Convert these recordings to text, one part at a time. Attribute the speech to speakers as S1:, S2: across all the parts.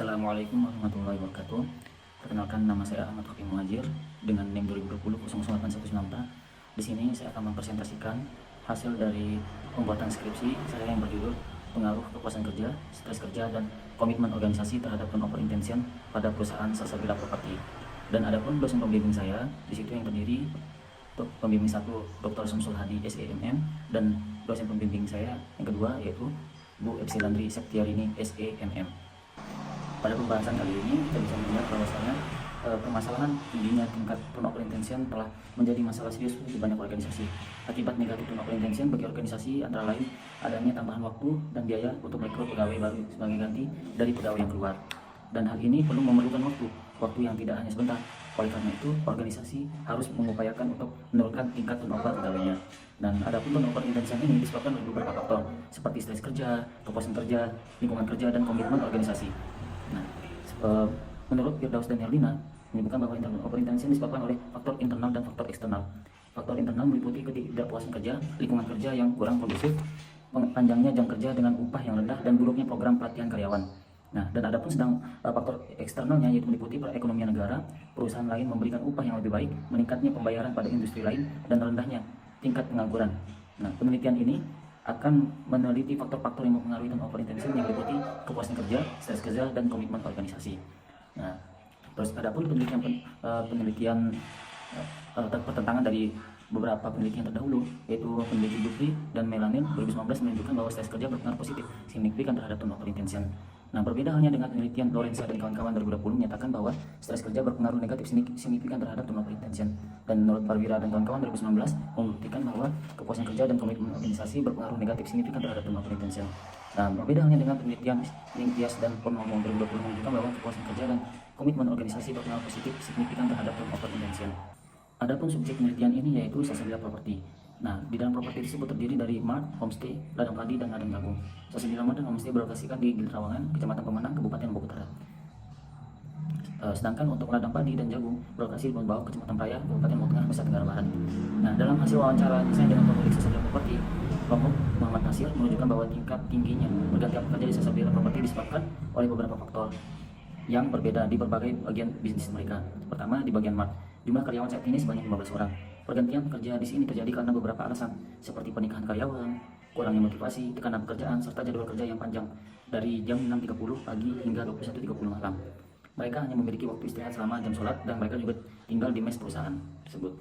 S1: Assalamualaikum warahmatullahi wabarakatuh. Perkenalkan, nama saya Ahmad Hakim Muhajir dengan NIM 2020-00814. Di sini saya akan mempresentasikan hasil dari pembuatan skripsi saya yang berjudul Pengaruh Kepuasan Kerja, Stres Kerja, dan Komitmen Organisasi terhadap Turnover Intention pada Perusahaan Salsabila Property. Dan adapun dosen pembimbing saya di situ yang terdiri untuk pembimbing satu Dr. Syamsul Hadi SEMM, dan dosen pembimbing saya yang kedua yaitu Bu Epsilandri Septiarini SEMM. Pada pembahasan kali ini kita bisa melihat bahwasanya permasalahan tingginya tingkat turnover intention telah menjadi masalah serius di banyak organisasi. Akibat negatif turnover intention bagi organisasi antara lain adanya tambahan waktu dan biaya untuk merekrut pegawai baru sebagai ganti dari pegawai yang keluar. Dan hal ini perlu memerlukan waktu yang tidak hanya sebentar. Oleh karena itu, organisasi harus mengupayakan untuk menurunkan tingkat turnover pegawainya. Dan adapun turnover intention ini disebabkan oleh beberapa faktor seperti stres kerja, kepuasan kerja, lingkungan kerja, dan komitmen organisasi. Nah, menurut Firdaus dan Herlina menyebutkan bahwa turnover intention disebabkan oleh faktor internal dan faktor eksternal. Faktor internal meliputi ketidakpuasan kerja, lingkungan kerja yang kurang kondusif, panjangnya jam kerja dengan upah yang rendah, dan buruknya program pelatihan karyawan. Nah, dan adapun faktor eksternalnya yaitu meliputi perekonomian negara, perusahaan lain memberikan upah yang lebih baik, meningkatnya pembayaran pada industri lain, dan rendahnya tingkat pengangguran. Nah, penelitian ini akan meneliti faktor-faktor yang mempengaruhi turnover intention yang meliputi kepuasan kerja, stres kerja, dan komitmen organisasi. Nah, terus adapun penelitian pertentangan dari beberapa penelitian terdahulu, yaitu peneliti Dupri dan Melanin 2019 menunjukkan bahwa stres kerja berpengaruh positif signifikan terhadap turnover intention. Nah, berbeda halnya dengan penelitian Lorenza dan kawan-kawan 2020 menyatakan bahwa stres kerja berpengaruh negatif signifikan terhadap turnover intention. Dan menurut Parwira dan kawan-kawan 2019 membuktikan bahwa kepuasan kerja dan komitmen organisasi berpengaruh negatif signifikan terhadap turnover intention. Nah, berbeda halnya dengan penelitian Lingtias dan Purnomo 2020 menunjukkan bahwa kepuasan kerja dan komitmen organisasi berpengaruh positif signifikan terhadap turnover intention. Adapun subjek penelitian ini yaitu Salsabila Property. Nah, di dalam properti tersebut terdiri dari mart, homestay, ladang padi, dan ladang jagung. Salsabila Mart dan homestay berlokasikan di Giltrawangan, Kecamatan Pemenang, Kabupaten Lombok Utara. Sedangkan untuk ladang padi dan jagung berlokasi di Bawah, Kecamatan Praia, Kabupaten Lombok Tengah, Nusa Tenggara Barat. Nah, dalam hasil wawancara saya dengan pemilik Salsabila Property, Bapak Muhammad Nasir menunjukkan bahwa tingkat tingginya bergantian pekerja di Salsabila Property disebabkan oleh beberapa faktor yang berbeda di berbagai bagian bisnis mereka. Pertama, di bagian mart, jumlah karyawan saat ini sebanyak 15 orang. Pergantian pekerja di sini terjadi karena beberapa alasan, seperti pernikahan karyawan, kurangnya motivasi, tekanan pekerjaan, serta jadwal kerja yang panjang dari jam 6.30 pagi hingga 21.30 malam. Mereka hanya memiliki waktu istirahat selama jam sholat, dan mereka juga tinggal di mes perusahaan tersebut.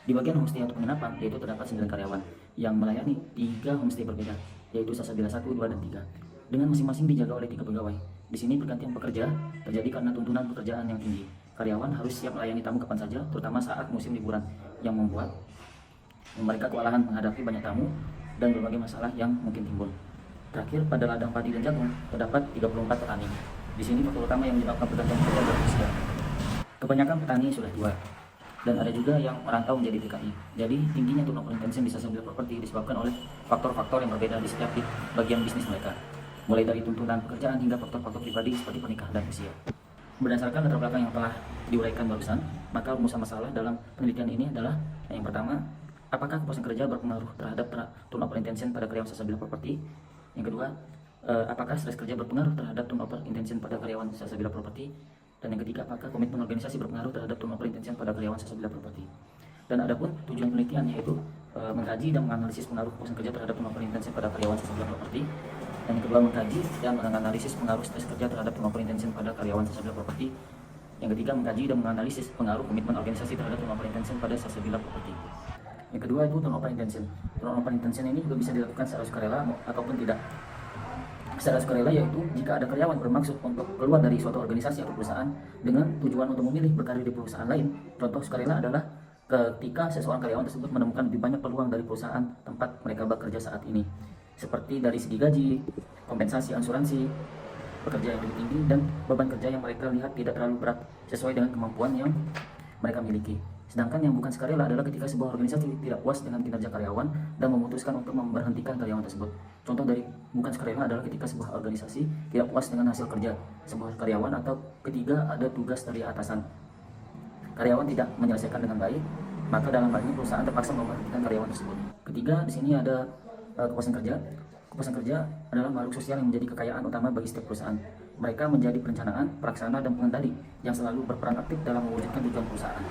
S1: Di bagian homestay atau penginapan, yaitu terdapat 9 karyawan yang melayani 3 homestay berbeda, yaitu Salsabila 1, 2, dan 3, dengan masing-masing dijaga oleh 3 pegawai. Di sini pergantian pekerja terjadi karena tuntunan pekerjaan yang tinggi. Karyawan harus siap melayani tamu kapan saja, terutama saat musim liburan, yang membuat mereka kewalahan menghadapi banyak tamu dan berbagai masalah yang mungkin timbul. Terakhir, pada ladang padi dan jagung terdapat 34 petani. Di sini faktor utama yang menyebabkan pergantian pekerja adalah usia. Kebanyakan petani sudah tua, dan ada juga yang merantau menjadi TKI. Jadi, tingginya turnover intention di Salsabila Property disebabkan oleh faktor-faktor yang berbeda di setiap bagian bisnis mereka, mulai dari tuntutan pekerjaan hingga faktor-faktor pribadi seperti pernikahan dan usia. Berdasarkan latar belakang yang telah diuraikan barusan, maka rumus masalah dalam penelitian ini adalah yang pertama, apakah kepuasan kerja berpengaruh terhadap turnover intention pada karyawan Salsabila Property? Yang kedua, apakah stres kerja berpengaruh terhadap turnover intention pada karyawan Salsabila Property? Dan yang ketiga, apakah komitmen organisasi berpengaruh terhadap turnover intention pada karyawan Salsabila Property? Dan adapun tujuan penelitian yaitu mengkaji dan menganalisis pengaruh kepuasan kerja terhadap turnover intention pada karyawan Salsabila Property. Dan yang kedua, mengkaji dan menganalisis pengaruh stres kerja terhadap turnover intention pada karyawan Salsabila Property. Yang ketiga, mengkaji dan menganalisis pengaruh komitmen organisasi terhadap turnover intention pada Salsabila Property. Yang kedua itu turnover intention. Turnover intention ini juga bisa dilakukan secara sukarela ataupun tidak. Secara sukarela yaitu jika ada karyawan bermaksud untuk keluar dari suatu organisasi atau perusahaan dengan tujuan untuk memilih berkarir di perusahaan lain. Contoh sukarela adalah ketika seseorang karyawan tersebut menemukan lebih banyak peluang dari perusahaan tempat mereka bekerja saat ini, seperti dari segi gaji, kompensasi asuransi, pekerja yang lebih tinggi, dan beban kerja yang mereka lihat tidak terlalu berat sesuai dengan kemampuan yang mereka miliki. Sedangkan yang bukan sukarela adalah ketika sebuah organisasi tidak puas dengan kinerja karyawan dan memutuskan untuk memberhentikan karyawan tersebut. Contoh dari bukan sukarela adalah ketika sebuah organisasi tidak puas dengan hasil kerja sebuah karyawan, atau ketiga, ada tugas dari atasan. Karyawan tidak menyelesaikan dengan baik, maka dalam hal ini perusahaan terpaksa memberhentikan karyawan tersebut. Ketiga, di sini ada kepuasan kerja. Kepuasan kerja adalah makhluk sosial yang menjadi kekayaan utama bagi setiap perusahaan. Mereka menjadi perencanaan, pelaksana, dan pengendali yang selalu berperan aktif dalam mewujudkan tujuan perusahaan.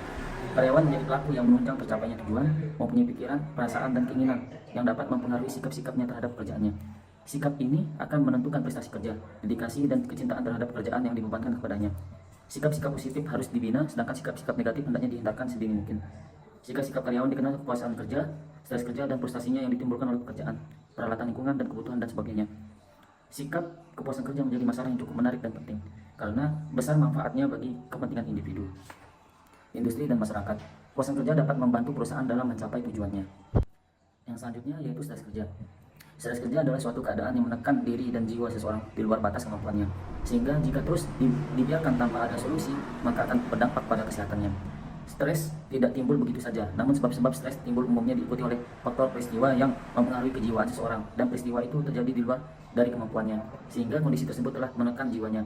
S1: Karyawan menjadi pelaku yang menunjang tercapainya tujuan, mempunyai pikiran, perasaan, dan keinginan yang dapat mempengaruhi sikap-sikapnya terhadap pekerjaannya. Sikap ini akan menentukan prestasi kerja, dedikasi, dan kecintaan terhadap pekerjaan yang dibebankan kepadanya. Sikap-sikap positif harus dibina, sedangkan sikap-sikap negatif hendaknya dihindarkan sedini mungkin. Sikap-sikap karyawan dikenal kepuasan kerja, stres kerja, dan frustasinya yang ditimbulkan oleh pekerjaan, peralatan lingkungan, dan kebutuhan, dan sebagainya. Sikap kepuasan kerja menjadi masalah yang cukup menarik dan penting, karena besar manfaatnya bagi kepentingan individu, industri, dan masyarakat. Kepuasan kerja dapat membantu perusahaan dalam mencapai tujuannya. Yang selanjutnya yaitu stres kerja. Stres kerja adalah suatu keadaan yang menekan diri dan jiwa seseorang di luar batas kemampuannya, sehingga jika terus dibiarkan tanpa ada solusi, maka akan berdampak pada kesehatannya. Stres tidak timbul begitu saja, namun sebab-sebab stres timbul umumnya diikuti oleh faktor peristiwa yang mempengaruhi kejiwaan seseorang, dan peristiwa itu terjadi di luar dari kemampuannya, sehingga kondisi tersebut telah menekan jiwanya.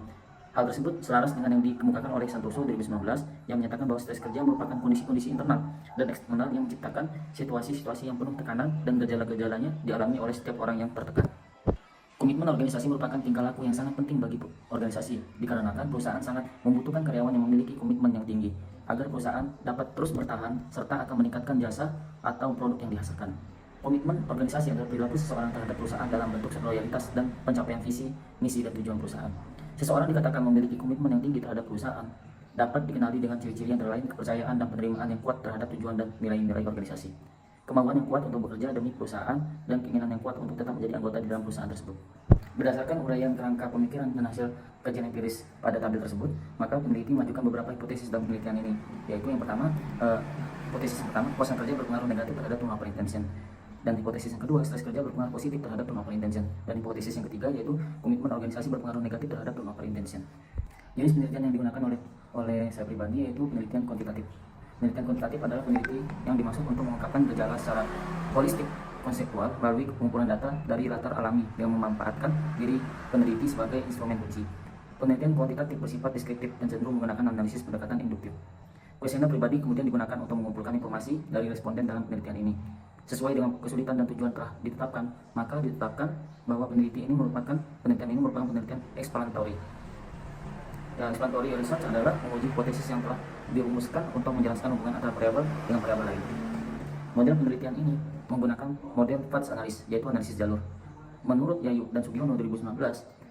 S1: Hal tersebut selaras dengan yang dikemukakan oleh Santoso 2019 yang menyatakan bahwa stres kerja merupakan kondisi-kondisi internal dan eksternal yang menciptakan situasi-situasi yang penuh tekanan dan gejala-gejalanya dialami oleh setiap orang yang tertekan. Komitmen organisasi merupakan tingkah laku yang sangat penting bagi organisasi, dikarenakan perusahaan sangat membutuhkan karyawan yang memiliki komitmen yang tinggi agar perusahaan dapat terus bertahan serta akan meningkatkan jasa atau produk yang dihasilkan. Komitmen organisasi adalah perilaku seseorang terhadap perusahaan dalam bentuk loyalitas dan pencapaian visi, misi, dan tujuan perusahaan. Seseorang dikatakan memiliki komitmen yang tinggi terhadap perusahaan dapat dikenali dengan ciri-ciri antara lain kepercayaan dan penerimaan yang kuat terhadap tujuan dan nilai-nilai organisasi, kemauan yang kuat untuk bekerja demi perusahaan, dan keinginan yang kuat untuk tetap menjadi anggota di dalam perusahaan tersebut. Berdasarkan uraian kerangka pemikiran dan hasil kajian empiris pada tabel tersebut, maka peneliti mengajukan beberapa hipotesis dalam penelitian ini, yaitu yang pertama, hipotesis pertama, kepuasan kerja berpengaruh negatif terhadap turnover intention. Dan hipotesis yang kedua, stres kerja berpengaruh positif terhadap turnover intention. Dan hipotesis yang ketiga yaitu komitmen organisasi berpengaruh negatif terhadap turnover intention. Jenis penelitian yang digunakan oleh saya pribadi yaitu penelitian kuantitatif. Penelitian kuantitatif adalah peneliti yang dimaksud untuk mengungkapkan gejala secara holistik, konseptual melalui pengumpulan data dari latar alami yang memanfaatkan diri peneliti sebagai instrumen kunci. Penelitian kuantitatif bersifat deskriptif dan cenderung menggunakan analisis pendekatan induktif. Kuesioner pribadi kemudian digunakan untuk mengumpulkan informasi dari responden dalam penelitian ini. Sesuai dengan kesulitan dan tujuan telah ditetapkan, maka ditetapkan bahwa penelitian ini merupakan penelitian explanatory. Dan explanatory research adalah menguji hipotesis yang telah dirumuskan untuk menjelaskan hubungan antara variabel dengan variabel lain. Model penelitian ini menggunakan model FADS analysis, yaitu analisis jalur. Menurut Yayu dan Sugiono 2019,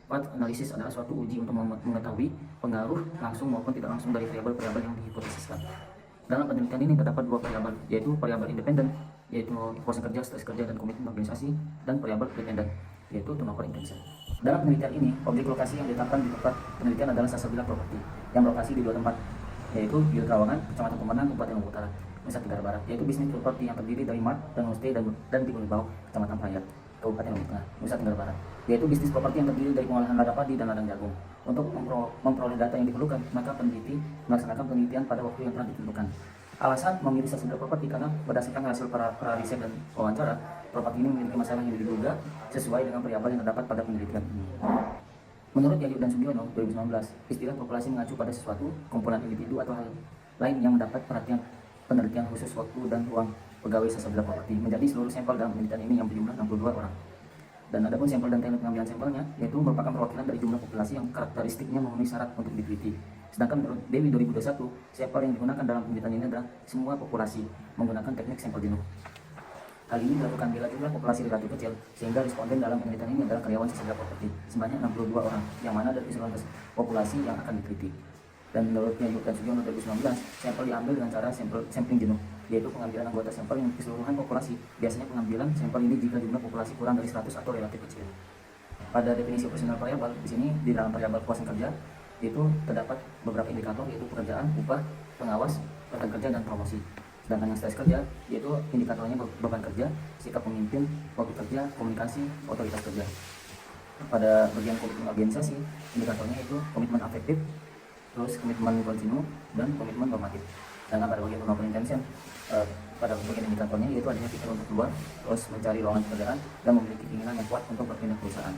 S1: FADS analysis adalah suatu uji untuk mengetahui pengaruh langsung maupun tidak langsung dari variabel-variabel yang dihipotesiskan. Dalam penelitian ini terdapat dua variabel, yaitu variabel independen, yaitu kepuasan kerja, stres kerja, dan komitmen organisasi, dan variabel dependen, yaitu turnover intention. Dalam penelitian ini, objek lokasi yang ditetapkan di tempat penelitian adalah Salsabila Property, yang berlokasi di dua tempat, yaitu di Trawangan, Kecamatan Pemenang, Kabupaten Lombok Utara, Nusa Tenggara Barat, yaitu bisnis properti yang terdiri dari mart dan homestay dan di Gunung Bau, Kecamatan Prayat, Kabupaten Lombok Tengah, Nusa Tenggara Barat, yaitu bisnis properti yang terdiri dari pengolahan lada padi dan ladang jagung. Untuk memperoleh data yang diperlukan, maka peneliti melaksanakan penelitian pada waktu yang telah ditentukan. Alasan memilih Salsabila Property karena berdasarkan hasil para riset dan wawancara, properti ini memiliki masalah yang diduga sesuai dengan variabel yang terdapat pada penelitian ini. Menurut Yayu dan Sugiono 2019, istilah populasi mengacu pada sesuatu komponen individu atau hal lain yang mendapat perhatian penelitian khusus waktu dan ruang pegawai Salsabila Property menjadi seluruh sampel dalam penelitian ini yang berjumlah 62 orang. Dan adapun sampel dan teknik pengambilan sampelnya yaitu merupakan perwakilan dari jumlah populasi yang karakteristiknya memenuhi syarat untuk diteliti. Sedangkan menurut Dewi 2021, sampel yang digunakan dalam penelitian ini adalah semua populasi menggunakan teknik sampel jenuh. Hal ini dilakukan bila jumlah populasi relatif kecil, sehingga responden dalam penelitian ini adalah karyawan Salsabila Property sebanyak 62 orang, yang mana dari keseluruhan populasi yang akan diteliti. Dan menurut Yayu dan Sugiono 2019, sampel diambil dengan cara sampling jenuh, yaitu pengambilan anggota sampel yang keseluruhan populasi. Biasanya pengambilan sampel ini jika jumlah populasi kurang dari 100 atau relatif kecil. Pada definisi operasional variabel, di sini di dalam variabel kepuasan kerja itu terdapat beberapa indikator, yaitu pekerjaan, upah, pengawas, rekan kerja, dan promosi. Sedangkan yang stres kerja yaitu indikatornya beban kerja, sikap pemimpin, waktu kerja, komunikasi, otoritas kerja. Pada bagian komitmen organisasi, indikatornya itu komitmen afektif, terus komitmen kontinu, dan komitmen normatif. Dan pada bagian turnover intention, pada bagian indikatornya yaitu adanya pikir untuk keluar, terus mencari lowongan pekerjaan, dan memiliki keinginan yang kuat untuk berpindah perusahaan.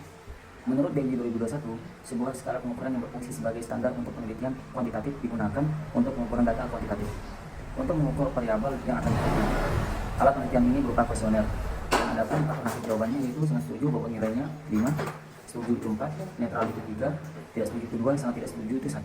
S1: Menurut Dewi 2021, sebuah skala pengukuran yang berfungsi sebagai standar untuk penelitian kuantitatif digunakan untuk pengukuran data kuantitatif. Untuk mengukur variabel yang akan diteliti, alat penelitian ini berupa kuesioner. Adapun alternatif jawabannya yaitu sangat setuju bahwa nilainya 5, setuju itu 4, netral itu 3, tidak setuju itu 2, sangat tidak setuju itu 1.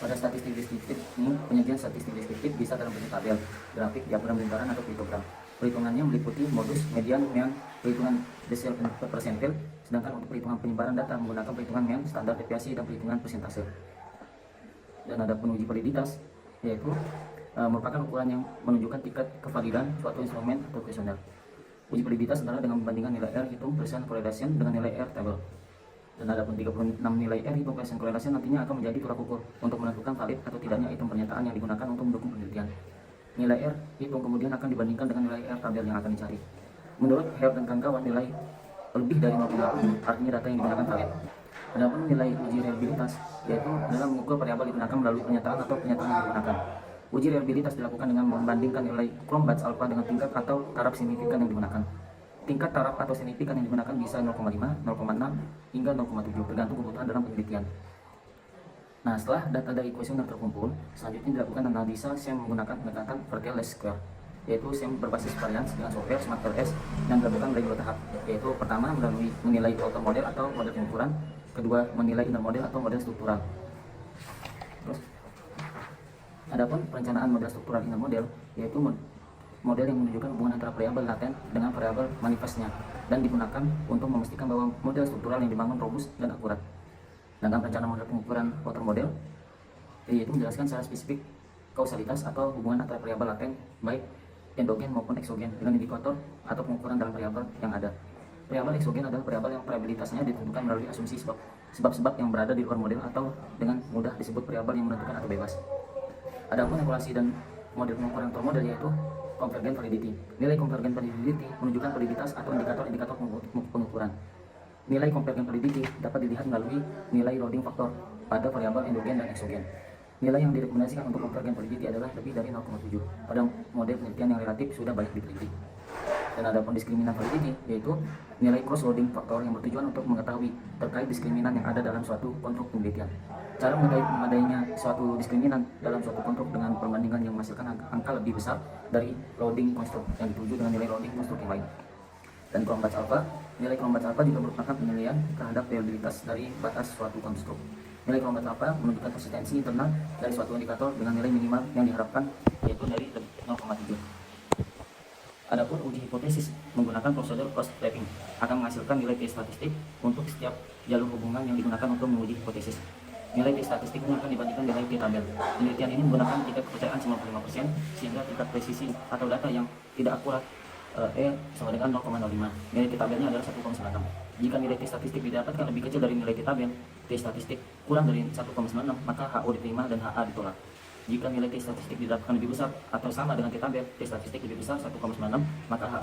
S1: Pada statistik deskriptif ini, penyajian statistik deskriptif bisa dalam bentuk tabel, grafik, diagram lingkaran, atau histogram. Perhitungannya meliputi modus, median, mean, perhitungan decimal persentil, sedangkan untuk perhitungan penyebaran data menggunakan perhitungan mean, standar deviasi, dan perhitungan persentase. Dan ada penuji validitas, yaitu merupakan ukuran yang menunjukkan tingkat kevalidan suatu instrumen atau kuesioner. Uji validitas adalah dengan membandingkan nilai R hitung persen correlation dengan nilai R table. Dan ada pun 36 nilai R hitung persen correlation nantinya akan menjadi tolak ukur untuk menentukan valid atau tidaknya hitung pernyataan yang digunakan untuk mendukung penelitian. Nilai R hitung kemudian akan dibandingkan dengan nilai R tabel yang akan dicari. Menurut Herb dan kawan-kawan, nilai lebih dari 0,5 artinya data yang digunakan valid. Adapun nilai uji reliabilitas yaitu adalah mengukur variabel digunakan melalui pernyataan atau pernyataan yang digunakan. Uji reliabilitas dilakukan dengan membandingkan nilai Cronbach's alpha dengan tingkat atau taraf signifikan yang digunakan. Tingkat taraf atau signifikan yang digunakan bisa 0,5, 0,6, hingga 0,7 tergantung kebutuhan dalam penelitian. Nah, setelah data dari kuesioner terkumpul, selanjutnya dilakukan analisa SEM menggunakan pendekatan Vertex least square, yaitu SEM berbasis varians dengan software SmartLS yang dilakukan melalui 2 tahap, yaitu pertama melalui menilai outer model atau model pengukuran, kedua menilai inner model atau model struktural. Terus, adapun perencanaan model struktural inner model yaitu model yang menunjukkan hubungan antara variabel laten dengan variabel manifestnya dan digunakan untuk memastikan bahwa model struktural yang dibangun robust dan akurat. Sedangkan perencanaan model pengukuran outer model yaitu menjelaskan secara spesifik kausalitas atau hubungan antara variabel laten baik endogen maupun eksogen dengan indikator atau pengukuran dalam variabel yang ada. Variabel eksogen adalah variabel yang variabilitasnya ditentukan melalui asumsi sebab-sebab yang berada di luar model atau dengan mudah disebut variabel yang menentukan atau bebas. Adapun evaluasi dan model pengukuran outer model yaitu convergent validity. Nilai convergent validity menunjukkan validitas atau indikator-indikator pengukuran. Nilai convergent validity dapat dilihat melalui nilai loading faktor pada variabel endogen dan eksogen. Nilai yang direkomendasikan untuk convergent validity adalah lebih dari 0,7 pada model penelitian yang relatif sudah banyak diteliti. Dan ada pun diskriminan validity yaitu nilai cross loading faktor yang bertujuan untuk mengetahui terkait diskriminan yang ada dalam suatu konstruk penelitian. Cara memadainya suatu diskriminan dalam suatu konstruk dengan perbandingan yang menghasilkan angka lebih besar dari loading konstruk yang dituju dengan nilai loading konstruk yang lain. Dan Cronbach's alpha, nilai Cronbach's alpha juga merupakan penilaian terhadap reliabilitas dari batas suatu konstruk. Nilai Cronbach's alpha menunjukkan konsistensi internal dari suatu indikator dengan nilai minimal yang diharapkan yaitu dari 0,7. Adapun uji hipotesis menggunakan prosedur cross flapping akan menghasilkan nilai T statistik untuk setiap jalur hubungan yang digunakan untuk menguji hipotesis. Nilai T statistik ini akan dibandingkan nilai T tabel. Penelitian ini menggunakan tingkat kepercayaan 95% sehingga tingkat presisi atau data yang tidak akurat sama dengan 0,05. Nilai T tabelnya adalah 1,96. Jika nilai T statistik didapatkan lebih kecil dari nilai T tabel, T statistik kurang dari 1,96, maka HO diterima dan HA ditolak. Jika nilai T statistik didapatkan lebih besar atau sama dengan T tabel, T statistik lebih besar 1,96, maka H.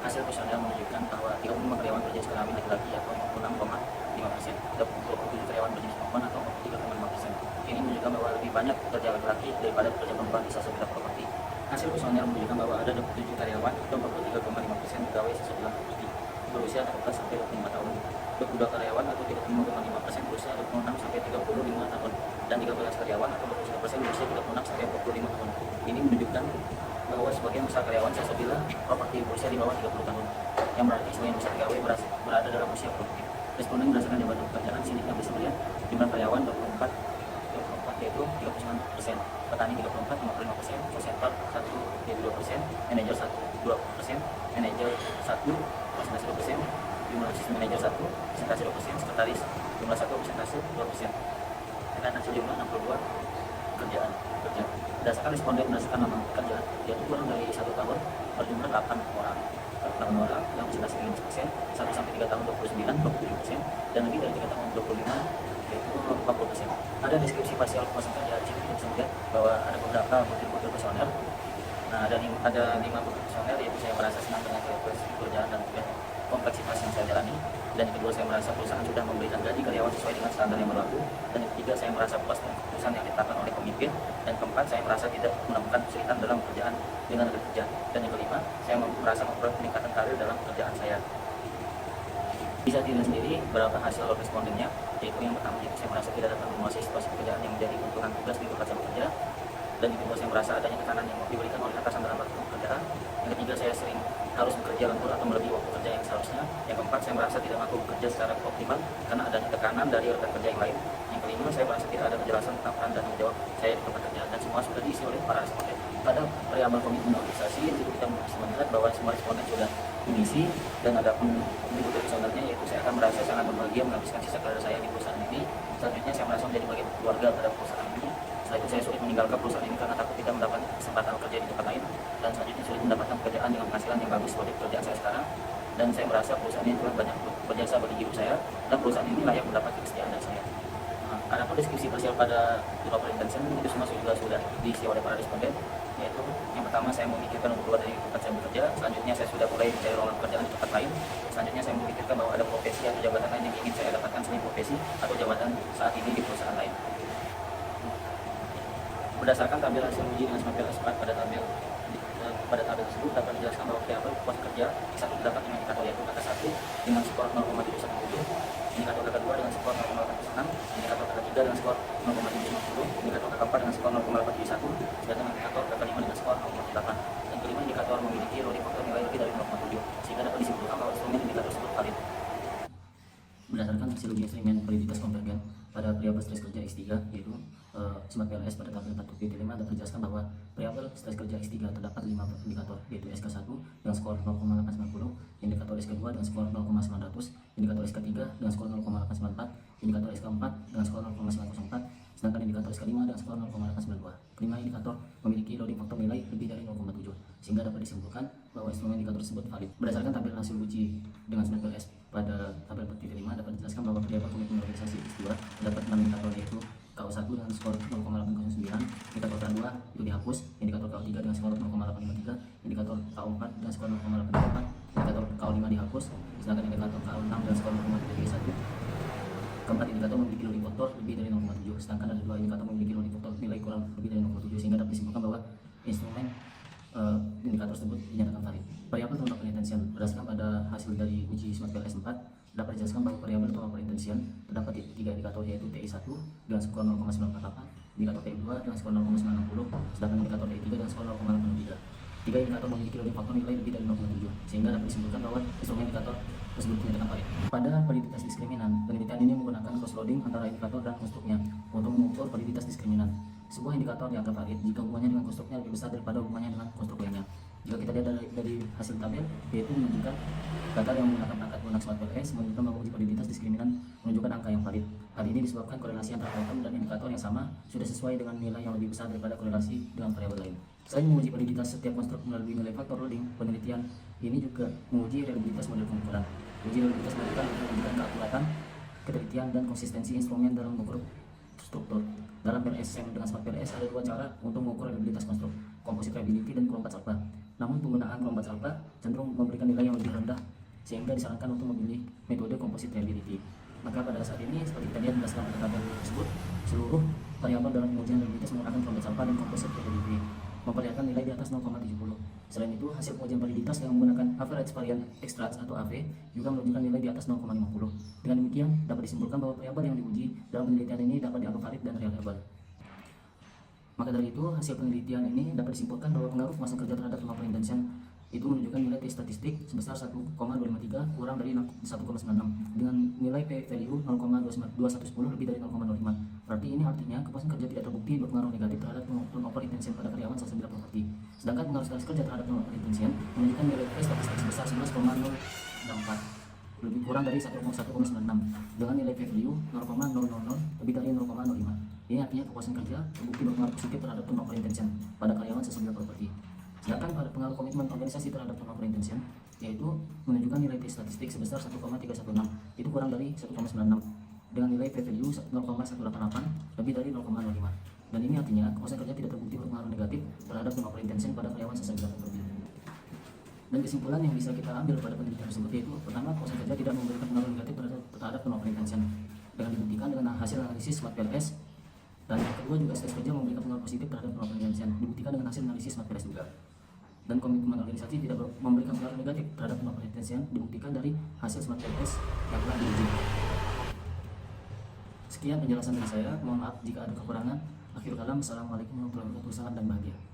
S1: Hasil kuesioner menunjukkan bahwa 35 karyawan berjenis kelamin laki-laki atau 56,5%, 27 karyawan berjenis perempuan atau 3,5%. Ini menunjukkan bahwa lebih banyak pekerja laki-laki daripada pekerja perempuan di salah bidang properti. Hasil kuesioner menunjukkan bahwa ada 27 karyawan atau 43,5% pegawai salah bidang properti berusia 14 sampai 25 tahun. 22 karyawan atau 35,5% berusia 26 sampai 35 tahun dan 13 karyawan atau 21% berusia 36 sampai 45 tahun. Ini menunjukkan bahwa sebagian besar karyawan jasa bila properti berusia di bawah 30 tahun, yang berarti sebagian besar pegawai berada dalam usia produktif. Responden berdasarkan jabatan pekerjaan sini kita bisa melihat jumlah karyawan 24 yaitu 39%, petani 34, 55%, konsentor 1,2%, manajer 2%, manajer 1, presentasi 2%, jumlah asisten manajer 1, presentasi 2%, sekretaris jumlah 1, presentasi 2%. Dengan hasil jumlah 62 kerjaan kerja. Berdasarkan responden berdasarkan nama kerja, yaitu kurang dari 1 tahun berjumlah 8 orang. 8 orang yang presentasi 15%, 1 sampai 3 tahun 29, 27%, dan lebih dari 3 tahun 25, yaitu 40%. Ada deskripsi parsial kepuasan kerja di sini kita bisa melihat bahwa ada beberapa butir-butir kuesioner. Nah, ada 5 butir kuesioner, yaitu saya merasa senang dengan pekerjaan dan kompleksitas yang saya jalani. Dan yang kedua, saya merasa perusahaan sudah memberikan gaji karyawan sesuai dengan standar yang berlaku. Dan yang ketiga, saya merasa puas dengan keputusan yang ditetapkan oleh pemimpin. Dan keempat, saya merasa tidak menemukan kesulitan dalam pekerjaan dengan rekan kerja. Dan yang kelima, saya merasa memperoleh peningkatan karir dalam pekerjaan saya. Bisa dilihat sendiri beberapa hasil respondennya, yaitu yang pertama, yaitu saya merasa tidak dapat menguasai situasi pekerjaan yang menjadi keuntungan tugas di tempat saya bekerja. Dan yang kedua, saya merasa adanya tekanan yang diberikan oleh atasan dalam waktu pekerjaan. Yang ketiga, saya sering harus bekerja lembur atau melebihi waktu kerja yang seharusnya. Yang keempat, saya saya merasa tidak mampu bekerja secara optimal karena adanya tekanan dari rekan kerja yang lain. Yang kelima, saya merasa tidak ada kejelasan tentang peran dan tanggung jawab saya di tempat kerja, dan semua sudah diisi oleh para responden. Pada preambel komitmen organisasi itu kita bisa melihat bahwa semua responden sudah mengisi, dan ada pun berikut episodenya, yaitu saya akan merasa sangat berbahagia menghabiskan sisa karir saya di perusahaan ini. Selanjutnya saya merasa menjadi bagian keluarga pada perusahaan ini. Setelah itu saya sulit meninggalkan perusahaan ini karena takut tidak mendapat kesempatan bekerja di tempat lain, dan selanjutnya sulit mendapatkan pekerjaan dengan penghasilan yang bagus seperti pekerjaan saya sekarang. Dan saya merasa perusahaan ini telah banyak berjasa bagi hidup saya, dan perusahaan ini layak mendapat kesetiaan dari saya. Adapun deskripsi parsial pada proper intention itu semua juga sudah diisi oleh para responden, yaitu yang pertama, saya memikirkan untuk keluar dari tempat saya bekerja. Selanjutnya saya sudah mulai mencari lowongan pekerjaan di tempat lain. Selanjutnya saya memikirkan bahwa ada profesi atau jabatan lain yang ingin saya dapatkan selain profesi atau jabatan saat ini di perusahaan lain. Berdasarkan tabel hasil uji dengan SMART PLS 4 pada tabel tersebut dapat dijelaskan bahwa variabel puas kerja satu terdapat 5 indikator, yaitu kata 1 dengan skor 0,717, indikator kata 2 dengan skor 0,816, indikator kata 3 dengan skor 0,750, indikator kata 4 dengan skor 0,871, sedangkan indikator kata 5 dengan skor 0,8. Dan kelima, indikator memiliki loading faktor nilai lebih dari 0,7, sehingga dapat disimpulkan bahwa instrumen indikator tersebut valid. Berdasarkan hasil uji eksperimen validitas konvergen pada variabel stres kerja X3, yaitu SMART PLS pada tabel 4.5 dapat dijelaskan bahwa variabel stres kerja X3 terdapat 5 indikator, yaitu SK1 dengan skor 0,890, indikator SK2 dengan skor 0,900, indikator SK3 dengan skor 0,894, indikator SK4 dengan skor 0,904, sedangkan indikator SK5 dengan skor 0,892. Kelima indikator memiliki loading faktor nilai lebih dari 0,7, sehingga dapat disimpulkan bahwa instrumen indikator tersebut valid. Berdasarkan tabel hasil uji dengan SMART PLS pada tabel 4.5 dapat dijelaskan bahwa variabel komitmen organisasi X2 terdapat 6 indikator, yaitu KO1 dengan skor 0,809, indikator K2 itu dihapus, indikator KO3 dengan skor 0,853, indikator KO4 dengan skor 0,848, indikator KO5 dihapus, sedangkan indikator KO6 dengan skor 0,331. Keempat indikator memiliki loading faktor lebih dari 0,7, sedangkan ada 2 indikator memiliki loading faktor nilai kurang lebih dari 0,7, sehingga dapat disimpulkan bahwa instrumen indikator tersebut dinyatakan valid. Variabel total intention berdasarkan pada hasil dari uji SMART PLS 4 dapat dijelaskan bahwa variabel total intention terdapat 3 indikator, yaitu TI1 dengan skor 0,948, indikator TI2 dengan skor 0,960, sedangkan indikator TI3 dengan skor 0,83. 3 indikator memiliki loading faktor nilai lebih dari 0,7, sehingga dapat disimpulkan bahwa instrumen indikator tersebut dinyatakan valid. Pada validitas diskriminan, penelitian ini menggunakan cross loading antara indikator dan konstruknya untuk mengukur validitas diskriminan. Sebuah indikator dianggap valid jika hubungannya dengan konstruknya lebih besar daripada hubungannya dengan konstruk lainnya. Jika kita lihat dari hasil tabel, yaitu menunjukkan data yang menggunakan perangkat lunak SMART PLS menunjukkan bahwa uji validitas diskriminan menunjukkan angka yang valid. Hal ini disebabkan korelasi antara item dan indikator yang sama sudah sesuai dengan nilai yang lebih besar daripada korelasi dengan variabel lain. Selain menguji validitas setiap konstruk melalui nilai faktor loading, penelitian ini juga menguji reliabilitas model pengukuran. Uji reliabilitas menunjukkan keakuratan, ketelitian, dan konsistensi instrumen dalam mengukur struktur. Dalam PLSM dengan SMART PLS ada 2 cara untuk mengukur reliabilitas konstruk, composite reliability dan Cronbach's alpha. Namun penggunaan Cronbach's alpha cenderung memberikan nilai yang lebih rendah, sehingga disarankan untuk memilih metode composite reliability. Maka pada saat ini, seperti kita lihat berdasarkan pada tabel tersebut, seluruh variabel dalam pengujian reliabilitas menggunakan Cronbach's alpha dan composite reliability, memperlihatkan nilai di atas 0,70. Selain itu, hasil pengujian validitas yang menggunakan average variance extract atau AV juga menunjukkan nilai di atas 0,50. Dengan demikian, dapat disimpulkan bahwa variabel yang diuji dalam penelitian ini dapat dianggap valid dan reliable. Maka dari itu, hasil penelitian ini dapat disimpulkan bahwa pengaruh kemasan kerja terhadap kemampuan intention itu menunjukkan nilai T statistik sebesar 1,253 kurang dari 1,96 dengan nilai P value 0,2110 lebih dari 0,05. Berarti ini artinya kepuasan kerja tidak terbukti berpengaruh negatif terhadap turnover intention pada karyawan selesai bila properti. Sedangkan pengaruh status kerja terhadap turnover intention menunjukkan nilai P statistik sebesar 11,064 lebih kurang dari 1,96 dengan nilai P value 0,000 lebih dari 0,05. Ini artinya kepuasan kerja terbukti berpengaruh positif terhadap turnover intention pada karyawan selesai bila properti. Sedangkan pada pengaruh komitmen organisasi terhadap turnover intention, yaitu menunjukkan nilai T statistik sebesar 1,316, itu kurang dari 1,96 dengan nilai P value 0,188 lebih dari 0,05. Dan ini artinya kepuasan kerja tidak terbukti berpengaruh negatif terhadap turnover intention pada karyawan selesai bila properti. Dan kesimpulan yang bisa kita ambil pada penelitian tersebut yaitu, pertama, kepuasan kerja tidak memberikan pengaruh negatif terhadap turnover intention dengan dibuktikan dengan hasil analisis SMART PLS. Dan yang kedua juga stres kerja memberikan pengaruh positif terhadap turnover intention dibuktikan dengan hasil analisis SMART PLS juga. Dan komitmen organisasi tidak memberikan pengaruh negatif terhadap turnover intention dibuktikan dari hasil SMART PLS yang telah diuji. Sekian penjelasan dari saya, mohon maaf jika ada kekurangan. Akhirul kalam, assalamualaikum warahmatullahi wabarakatuh, salam dan bahagia.